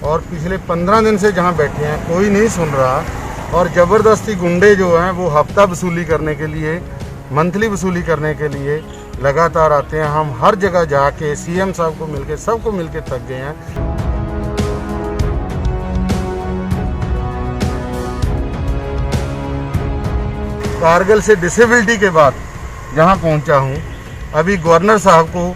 और पिछले 15 दिन से जहाँ बैठे हैं कोई नहीं सुन रहा। और ज़बरदस्ती गुंडे जो हैं वो हफ्ता वसूली करने के लिए, मंथली वसूली करने के लिए लगातार आते हैं। हम हर जगह जाके सीएम साहब को मिलके, सबको मिलके थक गए हैं। कारगिल से डिसेबिलिटी के बाद जहां पहुंचा हूं, अभी गवर्नर साहब को,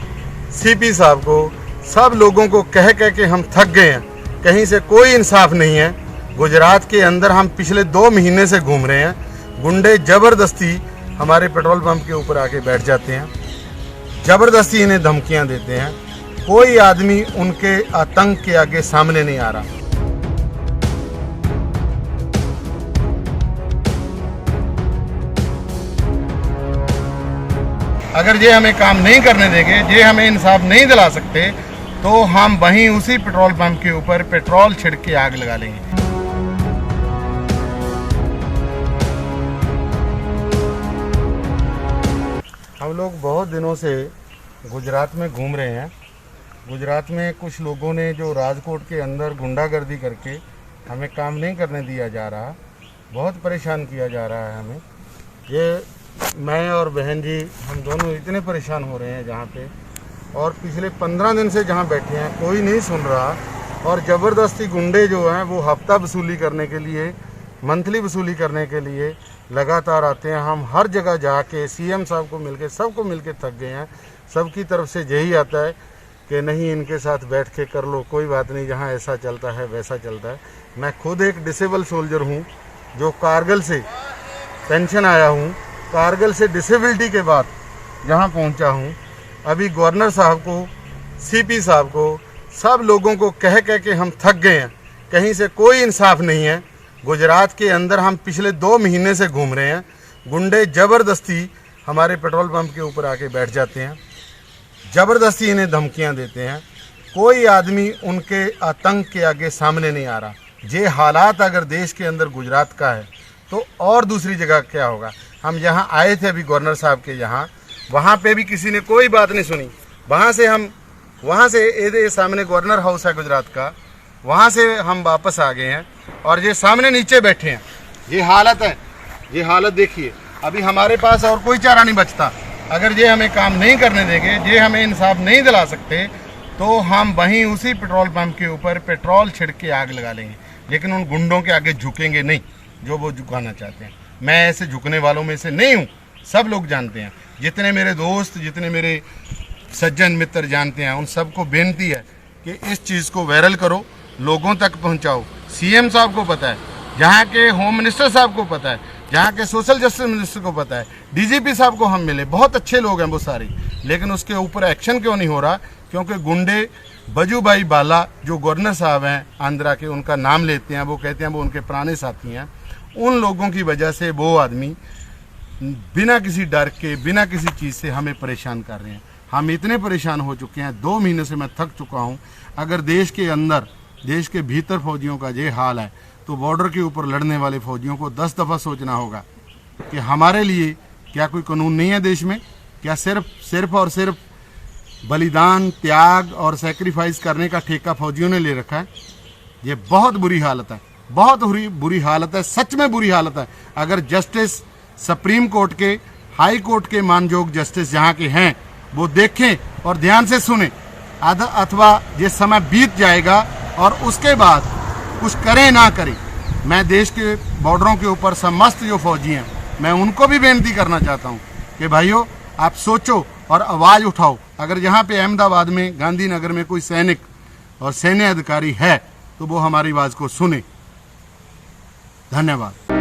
सीपी साहब को, सब लोगों को कह के हम थक गए हैं। कहीं से कोई इंसाफ नहीं है। गुजरात के अंदर हम पिछले 2 महीने से घूम रहे हैं। गुंडे ज़बरदस्ती हमारे पेट्रोल पंप के ऊपर आके बैठ जाते हैं, ज़बरदस्ती इन्हें धमकियां देते हैं। कोई आदमी उनके आतंक के आगे सामने नहीं आ रहा। अगर ये हमें काम नहीं करने देंगे, ये हमें इंसाफ नहीं दिला सकते, तो हम वहीं उसी पेट्रोल पंप के ऊपर पेट्रोल छिड़क के आग लगा लेंगे। हम लोग बहुत दिनों से गुजरात में घूम रहे हैं। गुजरात में कुछ लोगों ने जो राजकोट के अंदर गुंडागर्दी करके हमें काम नहीं करने दिया जा रहा, बहुत परेशान किया जा रहा है हमें। ये मैं और बहन जी, हम दोनों इतने परेशान हो रहे हैं जहाँ पे। और पिछले 15 दिन से जहाँ बैठे हैं कोई नहीं सुन रहा। और ज़बरदस्ती गुंडे जो हैं वो हफ्ता वसूली करने के लिए, मंथली वसूली करने के लिए लगातार आते हैं। हम हर जगह जाके सीएम साहब को मिलके, सबको मिलके थक गए हैं। सबकी तरफ से यही आता है कि नहीं, इनके साथ बैठ के कर लो, कोई बात नहीं, जहाँ ऐसा चलता है वैसा चलता है। मैं खुद एक डिसेबल सोल्जर हूँ जो कारगिल से पेंशन आया हूँ। कारगिल से डिसेबिलिटी के बाद जहाँ पहुँचा हूँ, अभी गवर्नर साहब को, सीपी साहब को, सब लोगों को कह के हम थक गए हैं। कहीं से कोई इंसाफ नहीं है। गुजरात के अंदर हम पिछले 2 महीने से घूम रहे हैं। गुंडे ज़बरदस्ती हमारे पेट्रोल पंप के ऊपर आके बैठ जाते हैं, ज़बरदस्ती इन्हें धमकियां देते हैं। कोई आदमी उनके आतंक के आगे सामने नहीं आ रहा। ये हालात अगर देश के अंदर गुजरात का है तो और दूसरी जगह क्या होगा। हम यहाँ आए थे अभी गवर्नर साहब के यहाँ, वहाँ पे भी किसी ने कोई बात नहीं सुनी। वहाँ से ये सामने गवर्नर हाउस है गुजरात का, वहाँ से हम वापस आ गए हैं। और ये सामने नीचे बैठे हैं। ये हालत है, ये हालत देखिए। अभी हमारे पास और कोई चारा नहीं बचता। अगर ये हमें काम नहीं करने देंगे, ये हमें इंसाफ नहीं दिला सकते, तो हम वहीं उसी पेट्रोल पंप के ऊपर पेट्रोल छिड़क के आग लगा लेंगे। लेकिन उन गुंडों के आगे झुकेंगे नहीं जो वो झुकाना चाहते हैं। मैं ऐसे झुकने वालों में से नहीं हूँ, सब लोग जानते हैं। जितने मेरे दोस्त, जितने मेरे सज्जन मित्र जानते हैं, उन सबको बेनती है कि इस चीज़ को वायरल करो, लोगों तक पहुंचाओ। सीएम साहब को पता है, जहाँ के होम मिनिस्टर साहब को पता है, जहाँ के सोशल जस्टिस मिनिस्टर को पता है, डीजीपी साहब को हम मिले, बहुत अच्छे लोग हैं वो सारे। लेकिन उसके ऊपर एक्शन क्यों नहीं हो रहा? क्योंकि गुंडे बजूभाई बाला जो गवर्नर साहब हैं आंध्रा के, उनका नाम लेते हैं, वो कहते हैं वो उनके पुराने साथी हैं। उन लोगों की वजह से वो आदमी बिना किसी डर के, बिना किसी चीज़ से हमें परेशान कर रहे हैं। हम इतने परेशान हो चुके हैं, 2 महीने से मैं थक चुका हूं। अगर देश के अंदर, देश के भीतर फौजियों का ये हाल है, तो बॉर्डर के ऊपर लड़ने वाले फौजियों को 10 दफ़ा सोचना होगा कि हमारे लिए क्या कोई कानून नहीं है देश में? क्या सिर्फ और सिर्फ बलिदान, त्याग और सेक्रीफाइस करने का ठेका फौजियों ने ले रखा है? ये बहुत बुरी हालत है, बहुत बुरी हालत है, सच में बुरी हालत है। अगर जस्टिस सुप्रीम कोर्ट के, हाई कोर्ट के मानजोग जस्टिस जहाँ के हैं, वो देखें और ध्यान से सुने, अथवा ये समय बीत जाएगा और उसके बाद कुछ करें ना करें। मैं देश के बॉर्डरों के ऊपर समस्त जो फौजी हैं, मैं उनको भी बेनती करना चाहता हूँ कि भाइयों, आप सोचो और आवाज़ उठाओ। अगर यहाँ पे अहमदाबाद में, गांधीनगर में कोई सैनिक और सैन्य अधिकारी है तो वो हमारी आवाज़ को सुने। धन्यवाद।